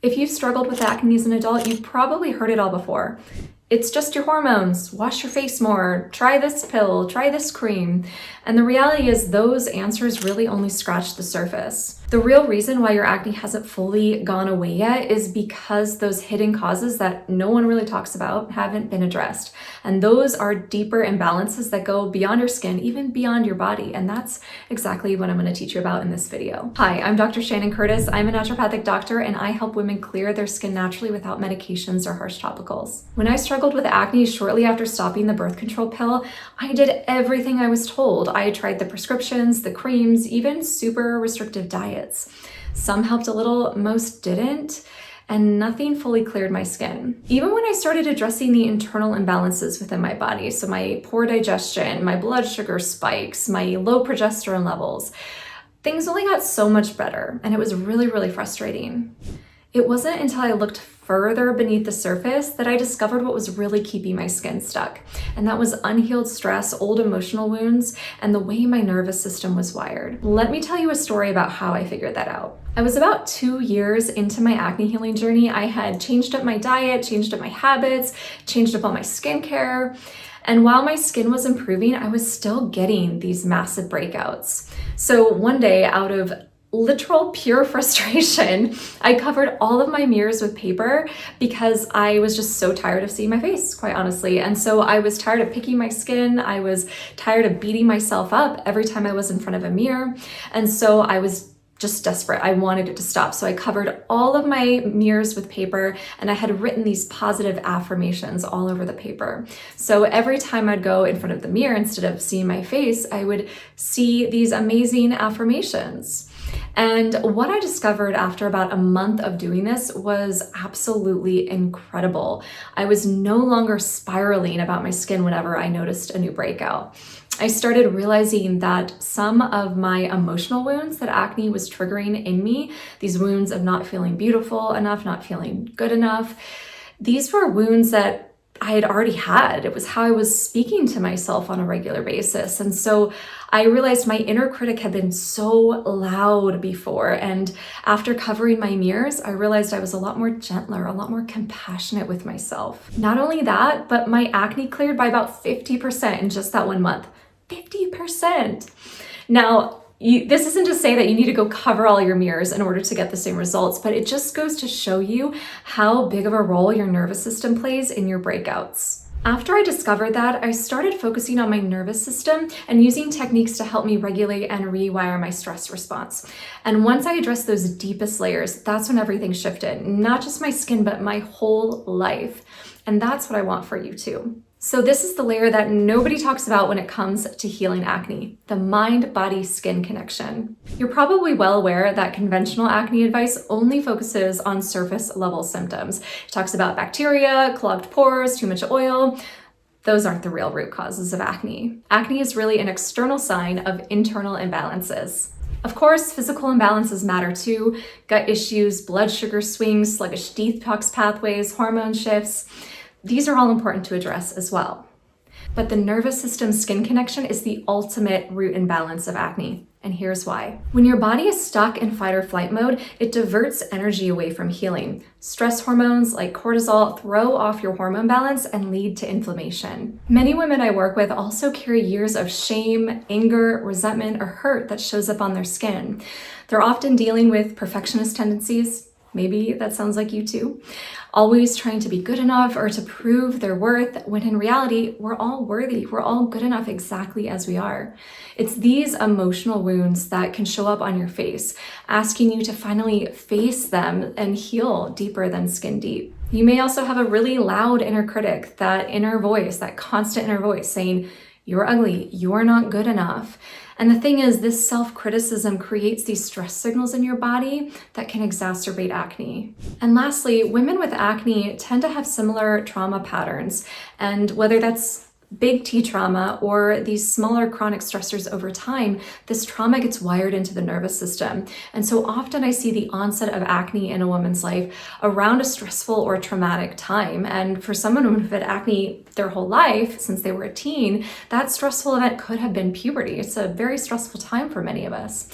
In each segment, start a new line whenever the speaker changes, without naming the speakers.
If you've struggled with acne as an adult, you've probably heard it all before. It's just your hormones, wash your face more, try this pill, try this cream. And the reality is those answers really only scratch the surface. The real reason why your acne hasn't fully gone away yet is because those hidden causes that no one really talks about haven't been addressed. And those are deeper imbalances that go beyond your skin, even beyond your body. And that's exactly what I'm going to teach you about in this video. Hi, I'm Dr. Shannon Curtis. I'm a naturopathic doctor and I help women clear their skin naturally without medications or harsh topicals. When I struggled with acne shortly after stopping the birth control pill, I did everything I was told. I tried the prescriptions, the creams, even super restrictive diets. Some helped a little, most didn't, and nothing fully cleared my skin. Even when I started addressing the internal imbalances within my body, so my poor digestion, my blood sugar spikes, my low progesterone levels, things only got so much better, and it was really, really frustrating. It wasn't until I looked further beneath the surface that I discovered what was really keeping my skin stuck. And that was unhealed stress, old emotional wounds, and the way my nervous system was wired. Let me tell you a story about how I figured that out. I was about 2 years into my acne healing journey. I had changed up my diet, changed up my habits, changed up all my skincare. And while my skin was improving, I was still getting these massive breakouts. So one day, out of literal pure frustration, I covered all of my mirrors with paper because I was just so tired of seeing my face, quite honestly. And so I was tired of picking my skin. I was tired of beating myself up every time I was in front of a mirror. And so I was just desperate. I wanted it to stop. So I covered all of my mirrors with paper and I had written these positive affirmations all over the paper. So every time I'd go in front of the mirror, instead of seeing my face, I would see these amazing affirmations. And what I discovered after about a month of doing this was absolutely incredible. I was no longer spiraling about my skin whenever I noticed a new breakout. I started realizing that some of my emotional wounds that acne was triggering in me, these wounds of not feeling beautiful enough, not feeling good enough, these were wounds that I had already had. It was how I was speaking to myself on a regular basis. And so I realized my inner critic had been so loud before. And after covering my mirrors, I realized I was a lot more gentler, a lot more compassionate with myself. Not only that, but my acne cleared by about 50% in just that 1 month. 50%. Now, this isn't to say that you need to go cover all your mirrors in order to get the same results, but it just goes to show you how big of a role your nervous system plays in your breakouts. After I discovered that, I started focusing on my nervous system and using techniques to help me regulate and rewire my stress response. And once I addressed those deepest layers, that's when everything shifted. Not just my skin, but my whole life. And that's what I want for you too. So this is the layer that nobody talks about when it comes to healing acne, the mind-body-skin connection. You're probably well aware that conventional acne advice only focuses on surface level symptoms. It talks about bacteria, clogged pores, too much oil. Those aren't the real root causes of acne. Acne is really an external sign of internal imbalances. Of course, physical imbalances matter too. Gut issues, blood sugar swings, sluggish detox pathways, hormone shifts. These are all important to address as well. But the nervous system skin connection is the ultimate root imbalance of acne. And here's why. When your body is stuck in fight or flight mode, it diverts energy away from healing. Stress hormones like cortisol throw off your hormone balance and lead to inflammation. Many women I work with also carry years of shame, anger, resentment, or hurt that shows up on their skin. They're often dealing with perfectionist tendencies. Maybe that sounds like you too. Always trying to be good enough or to prove their worth, when in reality, we're all worthy. We're all good enough exactly as we are. It's these emotional wounds that can show up on your face, asking you to finally face them and heal deeper than skin deep. You may also have a really loud inner critic, that inner voice, that constant inner voice saying, "You're ugly, you're not good enough." And the thing is, this self-criticism creates these stress signals in your body that can exacerbate acne. And lastly, women with acne tend to have similar trauma patterns. And whether that's big T trauma or these smaller chronic stressors over time, this trauma gets wired into the nervous system. And so often I see the onset of acne in a woman's life around a stressful or traumatic time. And for someone who've had acne their whole life, since they were a teen, that stressful event could have been puberty. It's a very stressful time for many of us.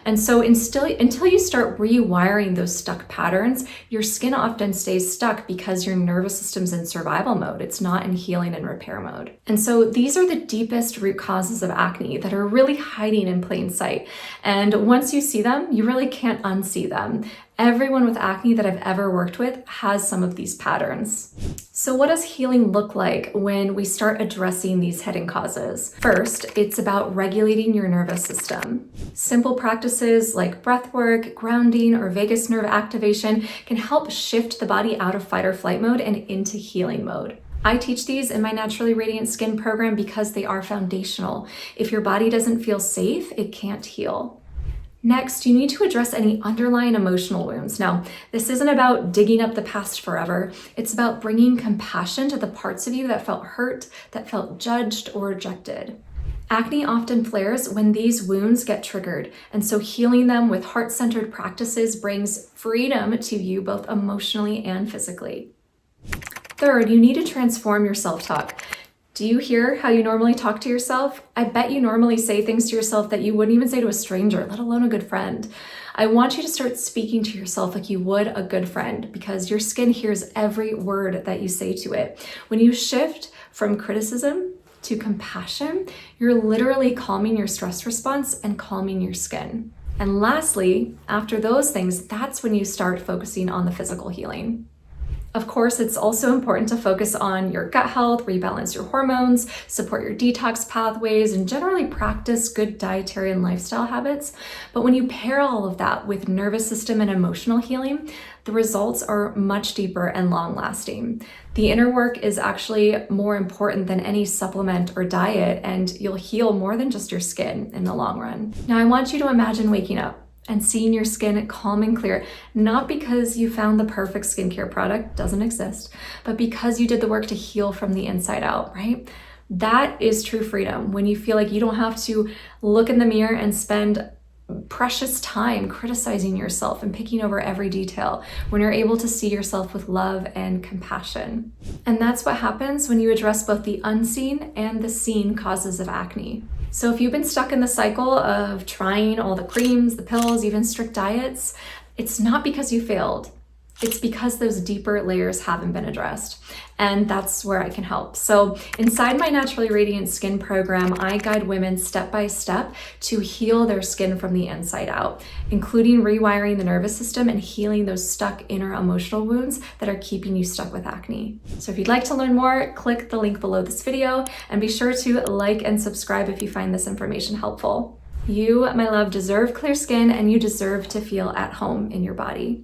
And so until you start rewiring those stuck patterns, your skin often stays stuck because your nervous system's in survival mode. It's not in healing and repair mode. And so these are the deepest root causes of acne that are really hiding in plain sight. And once you see them, you really can't unsee them. Everyone with acne that I've ever worked with has some of these patterns. So what does healing look like when we start addressing these hidden causes? First, it's about regulating your nervous system. Simple practices like breath work, grounding, or vagus nerve activation can help shift the body out of fight or flight mode and into healing mode. I teach these in my Naturally Radiant Skin program because they are foundational. If your body doesn't feel safe, it can't heal. Next, you need to address any underlying emotional wounds. Now, this isn't about digging up the past forever. It's about bringing compassion to the parts of you that felt hurt, that felt judged or rejected. Acne often flares when these wounds get triggered, and so healing them with heart-centered practices brings freedom to you both emotionally and physically. Third, you need to transform your self-talk. Do you hear how you normally talk to yourself? I bet you normally say things to yourself that you wouldn't even say to a stranger, let alone a good friend. I want you to start speaking to yourself like you would a good friend, because your skin hears every word that you say to it. When you shift from criticism to compassion, you're literally calming your stress response and calming your skin. And lastly, after those things, that's when you start focusing on the physical healing. Of course, it's also important to focus on your gut health, rebalance your hormones, support your detox pathways, and generally practice good dietary and lifestyle habits. But when you pair all of that with nervous system and emotional healing, the results are much deeper and long-lasting. The inner work is actually more important than any supplement or diet, and you'll heal more than just your skin in the long run. Now, I want you to imagine waking up and seeing your skin calm and clear, not because you found the perfect skincare product, doesn't exist, but because you did the work to heal from the inside out, right? That is true freedom, when you feel like you don't have to look in the mirror and spend precious time criticizing yourself and picking over every detail, when you're able to see yourself with love and compassion. And that's what happens when you address both the unseen and the seen causes of acne. So if you've been stuck in the cycle of trying all the creams, the pills, even strict diets, it's not because you failed. It's because those deeper layers haven't been addressed. And that's where I can help. So inside my Naturally Radiant Skin program, I guide women step by step to heal their skin from the inside out, including rewiring the nervous system and healing those stuck inner emotional wounds that are keeping you stuck with acne. So if you'd like to learn more, click the link below this video and be sure to like and subscribe if you find this information helpful. You, my love, deserve clear skin and you deserve to feel at home in your body.